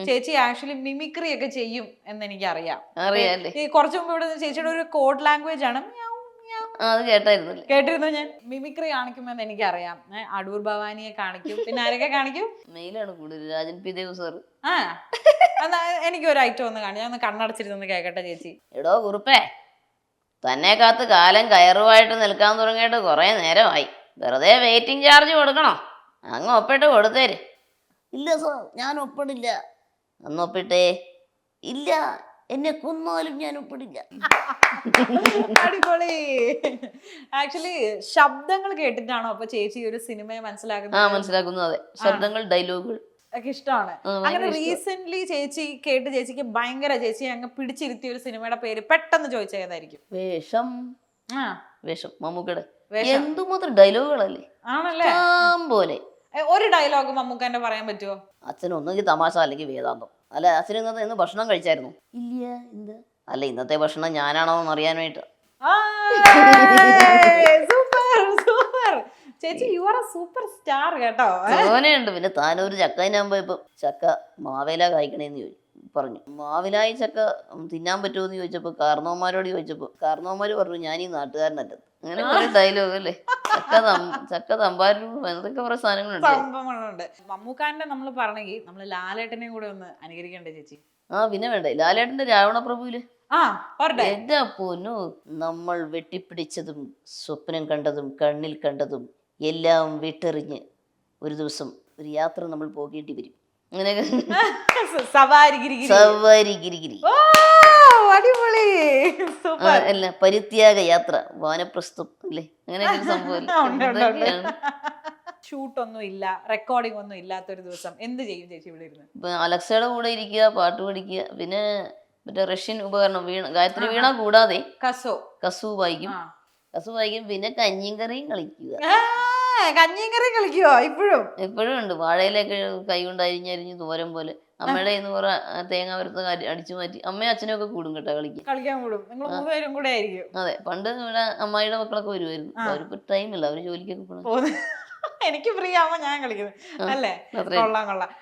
ചേച്ചി actually mimicry ഒക്കെ ചെയ്യും എന്ന് എനിക്കറിയാം. അറിയാല്ലേ? ഈ കുറച്ചു മുമ്പ് ഇവിടെ ചേച്ചിയുടെ ഒരു കോഡ് ലാംഗ്വേജ് ആണ്. അത് കേട്ടായിരുന്നല്ലേ? കേട്ടിരുന്നു ഞാൻ. മിമിക്രി കാണിക്കുമെന്ന് എനിക്കറിയാം. അടൂർ ഭവാനിയെ കാണിക്കും. പിന്നെ ആരൊക്കെ കാണിക്കും? മെയിലാണ് കൂടുതൽ രാജൻ പി ദേവ് സാർ. ആ എന്നാ എനിക്ക് ഒരു ഐറ്റം ഒന്ന് കാണി. ഞാൻ ഒന്ന് കണ്ണടച്ചിരുന്ന് കേക്കട്ടെ ചേച്ചി. എടോ കുറുപ്പേ, തന്നെ കാത്ത് കാലം കയറുമായിട്ട് നിൽക്കാൻ തുടങ്ങിയിട്ട് കുറെ നേരമായി. വെറുതെ വെയിറ്റിംഗ് ചാർജ് കൊടുക്കണോ? അങ്ങ് ഒപ്പിട്ട് കൊടുത്തേര്. ഇല്ല സാർ, ഞാൻ ഒപ്പിടില്ല. അന്ന് ഒപ്പിട്ടേ. ഇല്ല, എന്നെ കൊന്നാലും ഞാൻ ഒപ്പിടില്ല. അടിപൊളി. ആക്ച്വലി ശബ്ദങ്ങൾ കേട്ടിട്ടാണോ അപ്പൊ ചേച്ചി ഒരു സിനിമയെ മനസ്സിലാക്കുന്നത്? മനസ്സിലാക്കുന്നു. അതെ, ശബ്ദങ്ങൾ, ഡയലോഗുകൾ ഒക്കെ ഇഷ്ടമാണ്. അങ്ങനെ റീസെന്റ് ചേച്ചി കേട്ട് ചേച്ചിക്ക് ഭയങ്കര ചേച്ചി അങ്ങ് പിടിച്ചിരുത്തിയ ഒരു സിനിമയുടെ പേര് പെട്ടെന്ന് ചോദിച്ചാൽ ഏതായിരിക്കും? വേഷം. ആ വേഷം, മമ്മൂക്കയുടെ. എന്തുമാത്രം ഡയലോഗുകളല്ലേ. ആണല്ലേ? പോലെ ഒരു ഡയലോഗ് മമ്മൂക്കന്റെ പറയാൻ പറ്റുമോ? അച്ഛനൊന്നെങ്കിൽ തമാശ അല്ലെങ്കിൽ വേദാന്തം. അല്ല, അച്ഛൻ ഇന്ന് ഭക്ഷണം കഴിച്ചായിരുന്നു? ഇല്ല. എന്താ? അല്ല, ഇന്നത്തെ ഭക്ഷണം ഞാനാണോ എന്ന് അറിയാനായിട്ട്. ചേച്ചി you are A super star കേട്ടോ. തോനെയുണ്ട്. പിന്നെ താനൊരു ചക്കനാകുമ്പോ ഇപ്പൊ ചക്ക മാവേല കായ്ക്കണേന്ന് പറഞ്ഞു. മാവിലായി ചക്ക തിന്നാൻ പറ്റുമോ എന്ന് ചോദിച്ചപ്പോ കാർന്നോന്മാരോട് ചോദിച്ചപ്പോ കാർന്നോന്മാര് പറഞ്ഞു ഞാൻ ഈ നാട്ടുകാരനല്ലത്. അങ്ങനെ കുറെ ഡയലോഗ് അല്ലേ. ചക്ക തമ്പാരും എന്തൊക്കെ കുറെ സംഭവങ്ങളുണ്ട്. മമ്മൂക്കാന്റെ നമ്മൾ പറഞ്ഞെങ്കിൽ നമ്മള് ലാലേട്ടനെയും കൂടെ ഒന്ന് അനുകരിക്കണ്ടേ ചേച്ചി? പിന്നെ വേണ്ടേ, ലാലേട്ടന്റെ രാവണപ്രഭുവില് എന്റെ പൊന്നു, നമ്മൾ വെട്ടിപ്പിടിച്ചതും സ്വപ്നം കണ്ടതും കണ്ണിൽ കണ്ടതും എല്ലാം വിട്ടെറിഞ്ഞ് ഒരു ദിവസം ഒരു യാത്ര നമ്മൾ പോകേണ്ടി വരും. അങ്ങനെയൊക്കെ സവാരിഗിരിഗിരി അല്ല, പരിത്യാഗ യാത്ര, വാനപ്രസ്ഥം അല്ലേ, അങ്ങനെയൊക്കെ ഒരു സംഭവം. ഷൂട്ട് ഒന്നും ഇല്ല, റെക്കോർഡിംഗ് ഒന്നും ഇല്ലാത്തൊരു ദിവസം എന്ത് ചെയ്യും ചേച്ചി ഇവിടെ ഇരുന്ന്? ഇപ്പൊ അലക്സയുടെ കൂടെ ഇരിക്കുക, പാട്ട് പഠിക്കുക, പിന്നെ മറ്റേ റഷ്യൻ ഉപകരണം വീണ, ഗായത്രി വീണ കൂടാതെ കസു വായിക്കും. പിന്നെ കഞ്ഞിയും കറിയും കളിക്കുക. കഞ്ഞിയും കറിയും കളിക്കുവോ? ഇപ്പോഴും ഉണ്ട്. വാഴയിലൊക്കെ കൈ കൊണ്ട് അരിഞ്ഞരിഞ്ഞ് തോരൻ പോലെ. അമ്മയുടെ ഇന്ന് കുറെ തേങ്ങ വറുത്ത് അടിച്ചു മാറ്റി അമ്മയും അച്ഛനും ഒക്കെ കൂടും കേട്ടോ കളിക്കാൻ കൂടും. കൂടെ ആയിരിക്കും. അതെ, പണ്ട് ഇവിടെ അമ്മായിയുടെ മക്കളൊക്കെ വരുമായിരുന്നു. അവർക്ക് ടൈമില്ല, അവര് ജോലിക്കൊക്കെ പോകണം. എനിക്ക് ഫ്രീ ആവുമ്പോ ഞാൻ കളിക്കുന്നത് അല്ലേ? കൊള്ളാം.